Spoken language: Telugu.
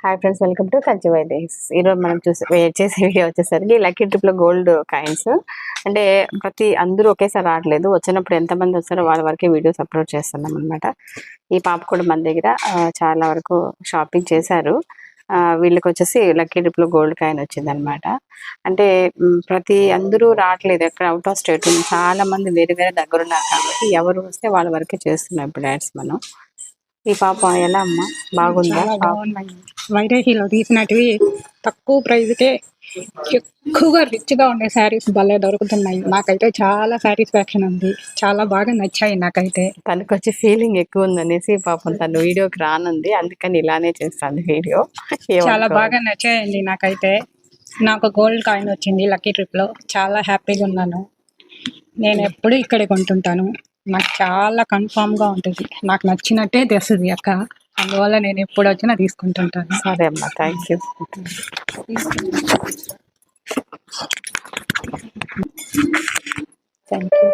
Hi friends, welcome to Kanchi Vaidehi's. ఈరోజు మనం చేసే వీడియో వచ్చేసరికి లక్కీ ట్రిప్లో గోల్డ్ కాయిన్స్. అంటే అందరూ ఒకేసారి రావట్లేదు, వచ్చినప్పుడు ఎంతమంది వస్తారో వాళ్ళ వరకే వీడియోస్ అప్లోడ్ చేస్తున్నాం అనమాట. ఈ పాప కూడా మన దగ్గర చాలా వరకు షాపింగ్ చేశారు. వీళ్ళకి వచ్చేసి లక్కీ ట్రిప్లో గోల్డ్ కాయిన్ వచ్చింది అనమాట. అంటే అందరూ రావట్లేదు, ఎక్కడ అవుట్ ఆఫ్ స్టేట్ చాలా మంది వేరే వేరే దగ్గర ఉన్నారు కాబట్టి ఎవరు వస్తే వాళ్ళ వరకే చేస్తున్నాం ఇప్పుడు యాడ్స్ మనం. ఈ పాప ఎలా అమ్మా, బాగుందా? వైదేహీలో తీసినటివి తక్కువ ప్రైజ్కే ఎక్కువగా రిచ్ గా ఉండే శారీస్ భలే దొరుకుతున్నాయి. నాకైతే చాలా సాటిస్ఫాక్షన్ ఉంది, చాలా బాగా నచ్చాయి నాకైతే. తనకు వచ్చి ఫీలింగ్ ఎక్కువ ఉందనేసి పాపం తను వీడియోకి రానుంది, అందుకని ఇలానే చేస్తాను వీడియో. చాలా బాగా నచ్చాయండి నాకైతే. నాకు గోల్డ్ కాయిన్ వచ్చింది లక్కీ ట్రిప్ లో, చాలా హ్యాపీగా ఉన్నాను. నేను ఎప్పుడు ఇక్కడే కొంటుంటాను, నాకు చాలా కన్ఫామ్ గా ఉంటుంది, నాకు నచ్చినట్టే తెస్తుంది అక్క. అందువల్ల నేను ఎప్పుడు వచ్చినా తీసుకుంటుంటాను. సరే అమ్మా, థ్యాంక్ యూ. Thank you.